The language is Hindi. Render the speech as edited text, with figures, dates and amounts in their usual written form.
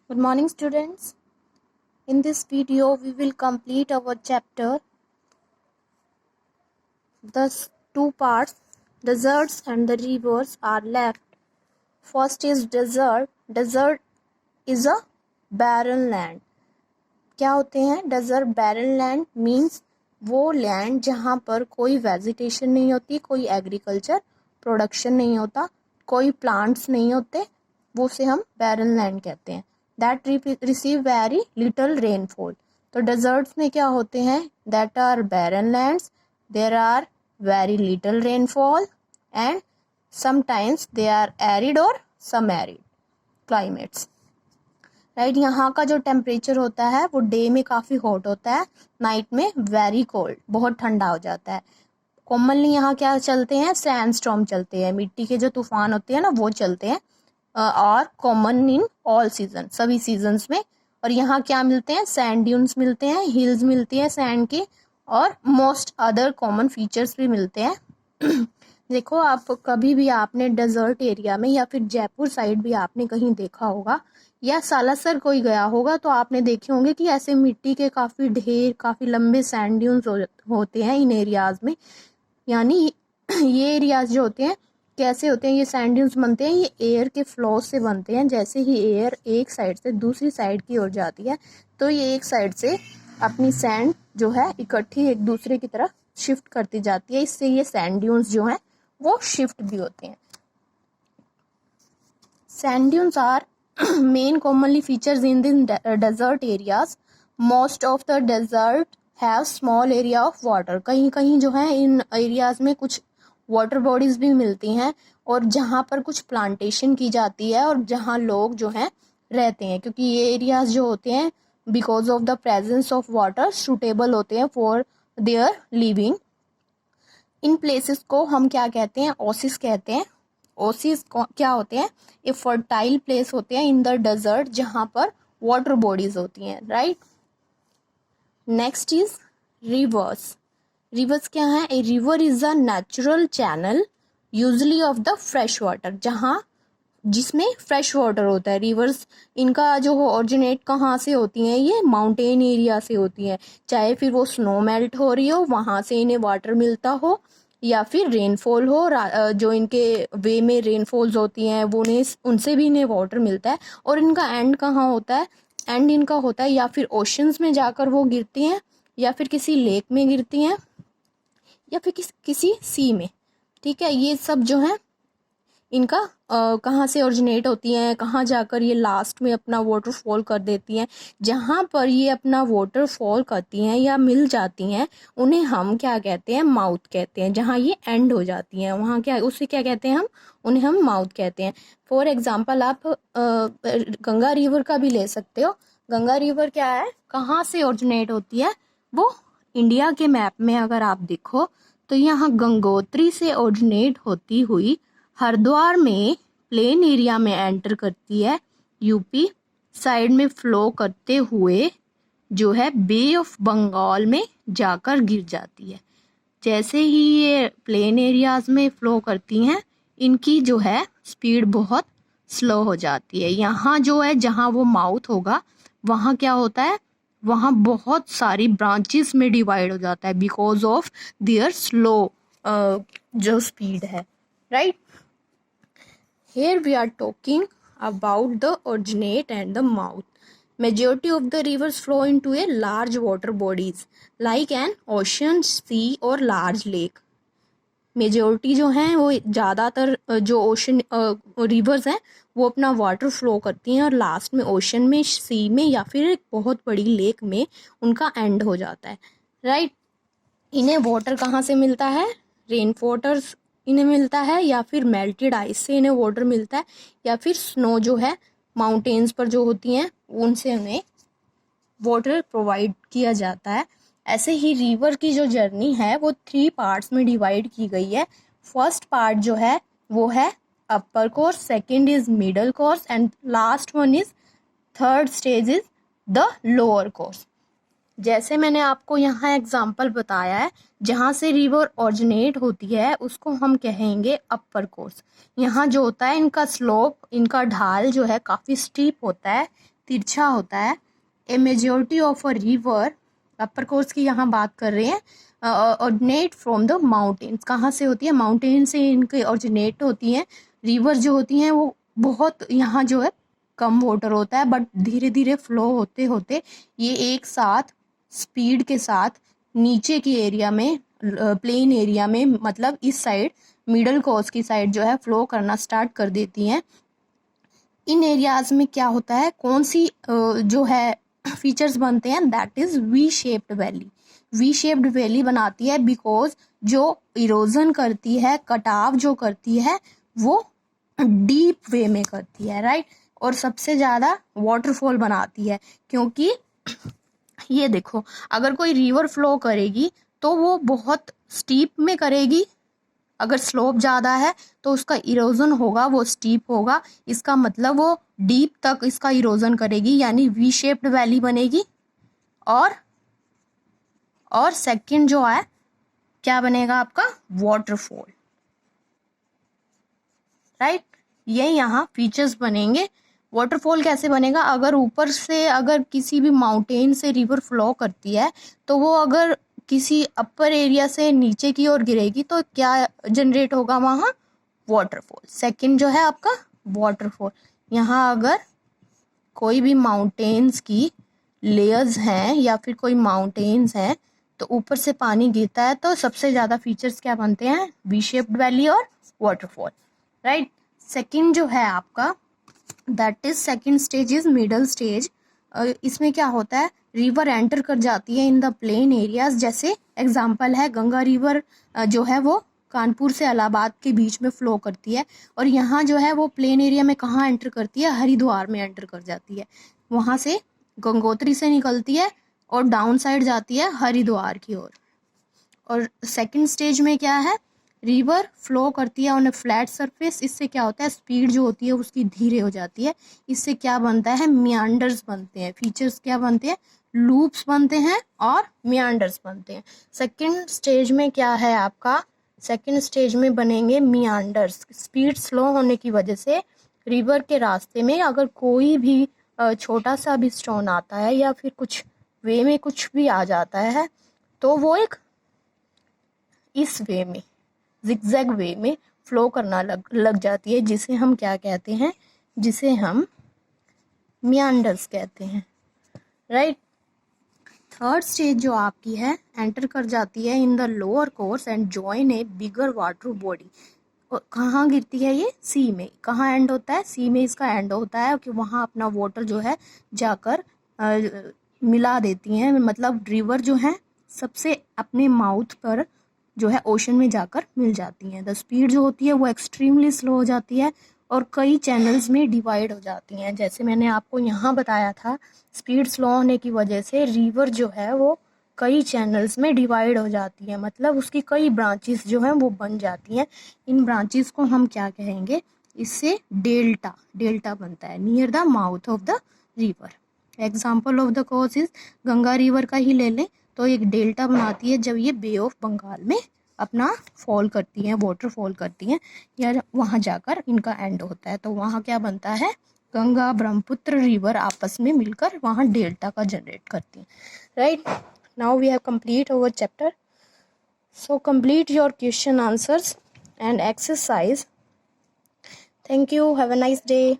Good morning, students. In this video, we will complete our chapter. Thus, two parts, deserts and the rivers, are left. First is desert. Desert is a barren land. क्या होते हैं डेजर्ट? बैरन लैंड मीन्स वो लैंड जहाँ पर कोई वेजिटेशन नहीं होती, कोई एग्रीकल्चर प्रोडक्शन नहीं होता, कोई प्लांट्स नहीं होते, वो से हम बैरन लैंड कहते हैं. That receive very little rainfall. तो डेजर्ट्स में क्या होते हैं? That are barren lands, there are very little rainfall and sometimes they are arid और सम एरिड क्लाइमेट्स. राइट, यहाँ का जो टेम्परेचर होता है वो डे में काफ़ी हॉट होता है, नाइट में वेरी कोल्ड, बहुत ठंडा हो जाता है. कॉमनली यहाँ क्या चलते हैं? सैंड स्टॉर्म चलते हैं, मिट्टी के जो तूफान होते हैं ना वो चलते हैं, और कॉमन इन ऑल सीजन, सभी सीजन्स में. और यहाँ क्या मिलते हैं? सैंड ड्यून्स मिलते हैं, हिल्स मिलती हैं सैंड की, और मोस्ट अदर कॉमन फीचर्स भी मिलते हैं. देखो, आप कभी भी आपने डेजर्ट एरिया में या फिर जयपुर साइड भी आपने कहीं देखा होगा या सालासर कोई गया होगा तो आपने देखे होंगे कि ऐसे मिट्टी के काफ़ी ढेर, काफ़ी लंबे सैंड ड्यून्स होते हैं इन एरियाज़ में. यानी ये एरियाज जो होते हैं कैसे होते हैं? ये सैंड ड्यून्स बनते हैं, ये एयर के फ्लो से बनते हैं. जैसे ही एयर एक साइड से दूसरी साइड की ओर जाती है तो ये एक साइड से अपनी सैंड जो है इकट्ठी एक दूसरे की तरफ शिफ्ट करती जाती है. इससे ये सैंड ड्यून्स जो हैं वो शिफ्ट भी होते हैं. Sand dunes are main commonly features in the desert areas. Most of the desert have small area of water. कहीं कहीं जो है इन एरियाज में कुछ वाटर बॉडीज भी मिलती हैं और जहाँ पर कुछ प्लांटेशन की जाती है और जहाँ लोग जो हैं रहते हैं, क्योंकि ये एरियाज जो होते हैं because of the presence of water suitable होते हैं for their living. In places को हम क्या कहते हैं? ओसिस कहते हैं. ओसिस क्या होते हैं? ये फर्टाइल प्लेस होते हैं इन द डेजर्ट जहाँ पर वाटर बॉडीज होती हैं. Right, next is reverse. Reverse क्या है? A river is a natural channel usually of the fresh water. जहाँ जिसमें फ्रेश वाटर होता है. रिवर्स इनका जो ओरिजिनेट कहाँ से होती हैं? ये माउंटेन एरिया से होती हैं. चाहे फिर वो स्नो मेल्ट हो रही हो वहाँ से इन्हें वाटर मिलता हो, या फिर रेनफॉल हो, जो इनके वे में रेनफॉल्स होती हैं वो उनसे भी इन्हें वाटर मिलता है. और इनका एंड कहाँ होता है? एंड इनका होता है या फिर ओशंस में जाकर वो गिरती हैं, या फिर किसी लेक में गिरती हैं, या फिर किसी सी में. ठीक है, ये सब जो है इनका कहाँ से ओरिजिनेट होती हैं, कहाँ जाकर ये लास्ट में अपना वाटरफॉल कर देती हैं. जहाँ पर ये अपना वाटरफॉल करती हैं या मिल जाती हैं उन्हें हम क्या कहते हैं? माउथ कहते हैं. जहाँ ये एंड हो जाती हैं वहाँ क्या, उसे क्या कहते हैं? उन्हें हम माउथ कहते हैं. फॉर एग्जाम्पल आप गंगा रिवर का भी ले सकते हो. गंगा रिवर क्या है, कहाँ से ओरिजिनेट होती है? वो इंडिया के मैप में अगर आप देखो तो यहाँ गंगोत्री से ओरिजिनेट होती हुई हरिद्वार में प्लेन एरिया में एंटर करती है, यूपी साइड में फ्लो करते हुए जो है बे ऑफ बंगाल में जाकर गिर जाती है. जैसे ही ये प्लेन एरियाज में फ्लो करती हैं इनकी जो है स्पीड बहुत स्लो हो जाती है. यहाँ जो है जहाँ वो माउथ होगा वहाँ क्या होता है? वहाँ बहुत सारी ब्रांचेस में डिवाइड हो जाता है बिकॉज ऑफ देयर स्लो जो स्पीड है. Right, here we are talking about the originate and the mouth. Majority of the rivers flow into a large water bodies like an ocean, sea or large lake. Majority जो हैं वो ज़्यादातर जो ओशन रिवर्स हैं वो अपना वाटर फ्लो करती हैं और लास्ट में ओशन में, सी में या फिर एक बहुत बड़ी लेक में उनका एंड हो जाता है. राइट, इन्हें वाटर कहाँ से मिलता है? रेन वाटर इन्हें मिलता है, या फिर मेल्टेड आइस से इन्हें वाटर मिलता है, या फिर स्नो जो है माउंटेन्स पर जो होती हैं उनसे उन्हें वाटर प्रोवाइड किया जाता है. ऐसे ही रिवर की जो जर्नी है वो 3 पार्ट्स में डिवाइड की गई है. फर्स्ट पार्ट जो है वो है upper course, second is middle course and last one is third stage is the lower course. जैसे मैंने आपको यहाँ एग्जाम्पल बताया है, जहाँ से रिवर ओरिजिनेट होती है उसको हम कहेंगे अपर कोर्स. यहाँ जो होता है इनका स्लोप, इनका ढाल जो है काफ़ी स्टीप होता है, तिरछा होता है। ए majority of a river, upper course की यहाँ बात कर रहे हैं, ऑरिजिनेट फ्रॉम द माउंटेन्स, कहाँ से होती है, माउंटेन से इनके ऑरिजिनेट होती हैं। रिवर जो होती हैं वो बहुत यहाँ जो है कम वाटर होता है, बट धीरे धीरे फ्लो होते होते ये एक साथ स्पीड के साथ नीचे की एरिया में, प्लेन एरिया में, मतलब इस साइड मिडल कोर्स की साइड जो है फ्लो करना स्टार्ट कर देती हैं। इन एरियाज में क्या होता है, कौन सी जो है फीचर्स बनते हैं, that is V shaped valley. V shaped valley बनाती है बिकॉज जो इरोजन करती है, कटाव जो करती है वो डीप वे में करती है, राइट। और सबसे ज़्यादा वाटरफॉल बनाती है, क्योंकि ये देखो अगर कोई रिवर फ्लो करेगी तो वो बहुत स्टीप में करेगी, अगर स्लोप ज़्यादा है तो उसका इरोजन होगा वो स्टीप होगा, इसका मतलब वो डीप तक इसका इरोजन करेगी, यानी वी शेप्ड वैली बनेगी। और सेकंड जो है क्या बनेगा आपका, वाटरफॉल, राइट। ये यहाँ फीचर्स बनेंगे। वाटरफॉल कैसे बनेगा, अगर ऊपर से अगर किसी भी माउंटेन से रिवर फ्लो करती है तो वो अगर किसी अपर एरिया से नीचे की ओर गिरेगी तो क्या जनरेट होगा वहाँ, वाटरफॉल। सेकंड जो है आपका वाटरफॉल, यहाँ अगर कोई भी माउंटेन्स की लेयर्स हैं या फिर कोई माउंटेन्स हैं तो ऊपर से पानी गिरता है तो सबसे ज़्यादा फीचर्स क्या बनते हैं, वी शेप्ड वैली और वाटरफॉल, राइट। सेकंड जो है आपका, that is second stage is middle stage. इसमें क्या होता है, रिवर एंटर कर जाती है इन द प्लेन एरियाज, जैसे एग्जांपल है गंगा रिवर जो है वो कानपुर से इलाहाबाद के बीच में फ्लो करती है, और यहाँ जो है वो प्लेन एरिया में कहाँ एंटर करती है, हरिद्वार में एंटर कर जाती है। वहाँ से गंगोत्री से निकलती है और डाउन साइड जाती है हरिद्वार की ओर। और सेकंड स्टेज में क्या है, रिवर फ्लो करती है ऑन ए फ्लैट सरफेस, इससे क्या होता है, स्पीड जो होती है उसकी धीरे हो जाती है, इससे क्या बनता है, मियांडर्स बनते हैं। फीचर्स क्या बनते हैं, लूप्स बनते हैं और मियांडर्स बनते हैं। सेकंड स्टेज में क्या है आपका, सेकंड स्टेज में बनेंगे मियांडर्स। स्पीड स्लो होने की वजह से रिवर के रास्ते में अगर कोई भी छोटा सा भी स्टोन आता है या फिर कुछ वे में कुछ भी आ जाता है तो वो एक इस वे में, जिगजैग वे में फ्लो करना लग जाती है, जिसे हम क्या कहते हैं, जिसे हम मियांडर्स कहते हैं, राइट। थर्ड स्टेज जो आपकी है, एंटर कर जाती है in the lower course and join A bigger water body. कहाँ गिरती है ये, सी में। कहाँ एंड होता है, सी में इसका एंड होता है, कि वहाँ अपना वाटर जो है जाकर मिला देती हैं, मतलब रिवर जो है सबसे अपने माउथ पर जो है ओशन में जाकर मिल जाती हैं। द स्पीड जो होती है वो एक्सट्रीमली स्लो हो जाती है और कई चैनल्स में डिवाइड हो जाती हैं। जैसे मैंने आपको यहाँ बताया था, स्पीड स्लो होने की वजह से रिवर जो है वो कई चैनल्स में डिवाइड हो जाती है, मतलब उसकी कई ब्रांचेस जो हैं वो बन जाती हैं। इन ब्रांचेस को हम क्या कहेंगे, इससे डेल्टा, डेल्टा बनता है near the mouth of the river. Example of the cause is, Ganga river का ही ले लें तो एक डेल्टा बनाती है जब ये बे ऑफ बंगाल में अपना फॉल करती हैं, वाटर फॉल करती हैं, या वहाँ जाकर इनका एंड होता है, तो वहाँ क्या बनता है, गंगा ब्रह्मपुत्र रिवर आपस में मिलकर वहाँ डेल्टा का जनरेट करती हैं, right. Now we have complete our chapter, so complete your question answers and exercise. Thank you, have a nice day.